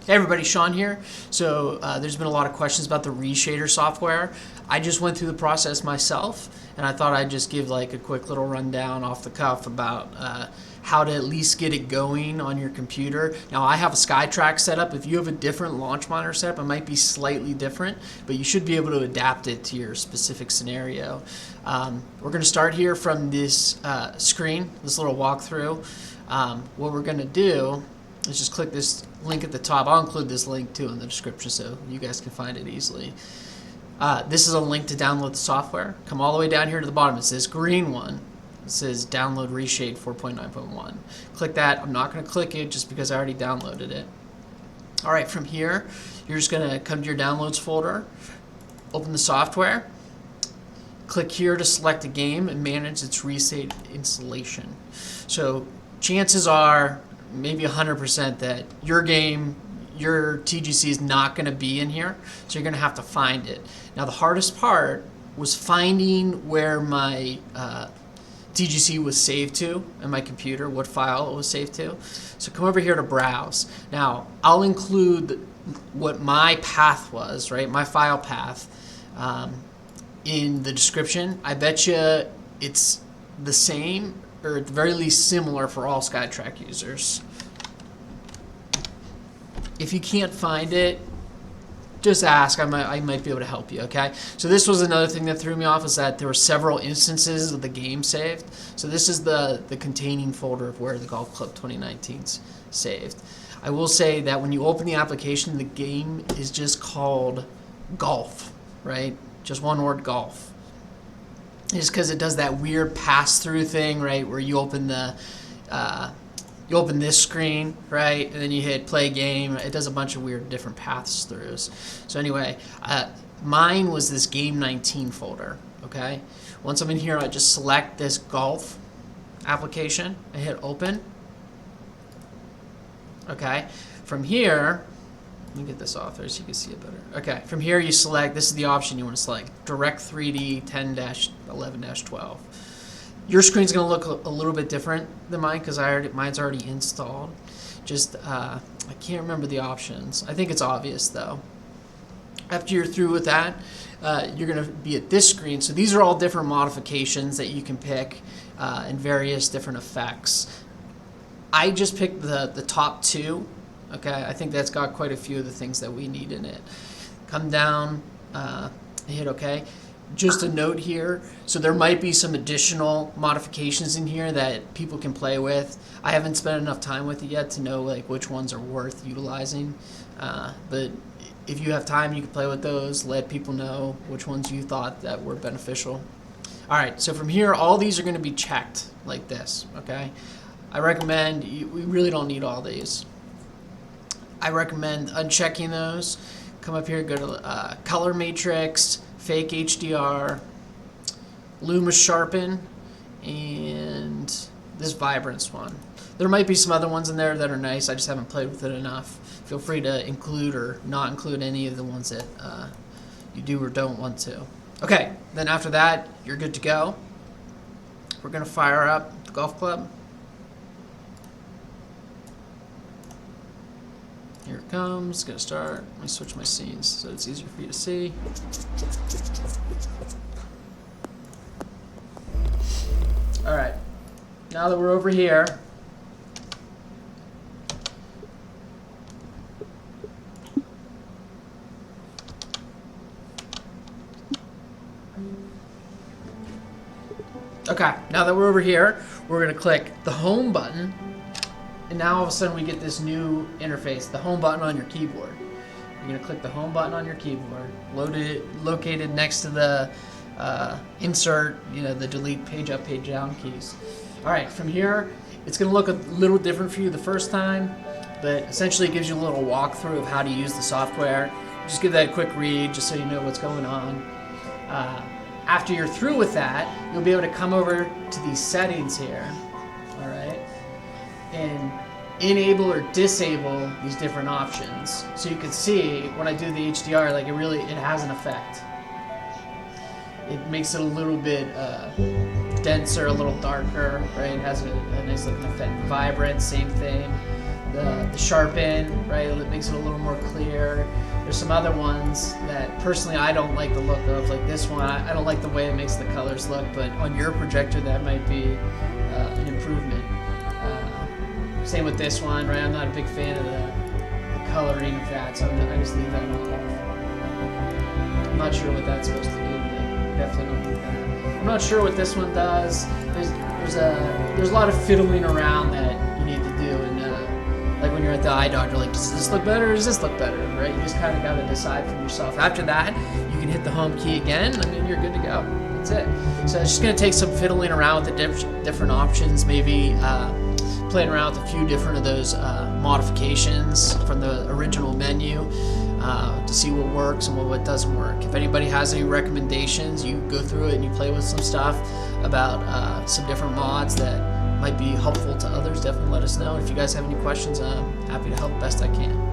Hey everybody, Sean here. So there's been a lot of questions about the Reshader software. I just went through the process myself, and I thought I'd just give like a quick little rundown off the cuff about how to at least get it going on your computer. Now I have a Skytrak setup. If you have a different launch monitor setup, it might be slightly different, but you should be able to adapt it to your specific scenario. We're going to start here from this screen, this little walkthrough. What we're going to do is just click this link at the top. I'll include this link too in the description so you guys can find it easily. This is a link to download the software. Come all the way down here to the bottom. It's this green one. It says download Reshade 4.9.1. Click that. I'm not going to click it just because I already downloaded it. Alright, from here you're just going to come to your downloads folder, open the software, click here to select a game and manage its Reshade installation. So chances are maybe 100% that your game, your TGC is not going to be in here, so you're going to have to find it. Now the hardest part was finding where my TGC was saved to in my computer, what file it was saved to. So come over here to browse. Now I'll include what my path was, right, my file path in the description. I bet you it's the same, or at the very least similar, for all Skytrak users. If you can't find it, just ask. I might be able to help you, okay? So this was another thing that threw me off, is that there were several instances of the game saved. So this is the containing folder of where the Golf Club 2019's saved. I will say that when you open the application, the game is just called Golf, right? Just one word, Golf. Just because it does that weird pass-through thing, right, where you open the you open this screen, right, and then you hit play game. It does a bunch of weird different pass-throughs. So anyway, mine was this game 19 folder, okay? Once I'm in here, I just select this golf application and hit open. Okay, from here, let me get this off there so you can see it better. Okay, from here you select, this is the option you want to select, Direct 3D 10-11-12. Your screen's going to look a little bit different than mine because mine's already installed. Just, I can't remember the options. I think it's obvious though. After you're through with that, you're going to be at this screen. So these are all different modifications that you can pick and various different effects. I just picked the top two. Okay, I think that's got quite a few of the things that we need in it. Come down, hit OK. Just a note here, so there might be some additional modifications in here that people can play with. I haven't spent enough time with it yet to know like which ones are worth utilizing. But if you have time, you can play with those. Let people know which ones you thought that were beneficial. All right, so from here, all these are going to be checked like this. Okay, I recommend we really don't need all these. I recommend unchecking those. Come up here, go to color matrix, fake HDR, Luma sharpen, and this vibrance one. There might be some other ones in there that are nice. I just haven't played with it enough. Feel free to include or not include any of the ones that you do or don't want to. Okay, then after that, you're good to go. We're going to fire up the golf club. Here it comes. It's going to start. Let me switch my scenes so it's easier for you to see. Alright. Now that we're over here, we're going to click the home button. And now all of a sudden we get this new interface, the home button on your keyboard. You're going to click the home button on your keyboard, located next to the insert, the delete page up, page down keys. All right, from here, it's going to look a little different for you the first time, but essentially it gives you a little walkthrough of how to use the software. Just give that a quick read just so you know what's going on. After you're through with that, you'll be able to come over to these settings here, all right, and enable or disable these different options. So you can see when I do the HDR, like it has an effect. It makes it a little bit denser, a little darker, right? It has a nice looking effect. Vibrant, same thing. the sharpen, right? It makes it a little more clear. There's some other ones that personally I don't like the look of, like this one. I don't like the way it makes the colors look, but on your projector that might be an improvement. Same with this one, right? I'm not a big fan of the coloring of that, so I just leave that off. I'm not sure what that's supposed to do, but definitely don't need that. I'm not sure what this one does. There's a lot of fiddling around that you need to do, and like when you're at the eye doctor, like, does this look better or does this look better, right? You just kind of got to decide for yourself. After that, you can hit the home key again, and then you're good to go. That's it. So it's just going to take some fiddling around with the different options, maybe playing around with a few different of those modifications from the original menu to see what works and what doesn't work. If anybody has any recommendations, you go through it and you play with some stuff about some different mods that might be helpful to others, definitely let us know. If you guys have any questions, I'm happy to help best I can.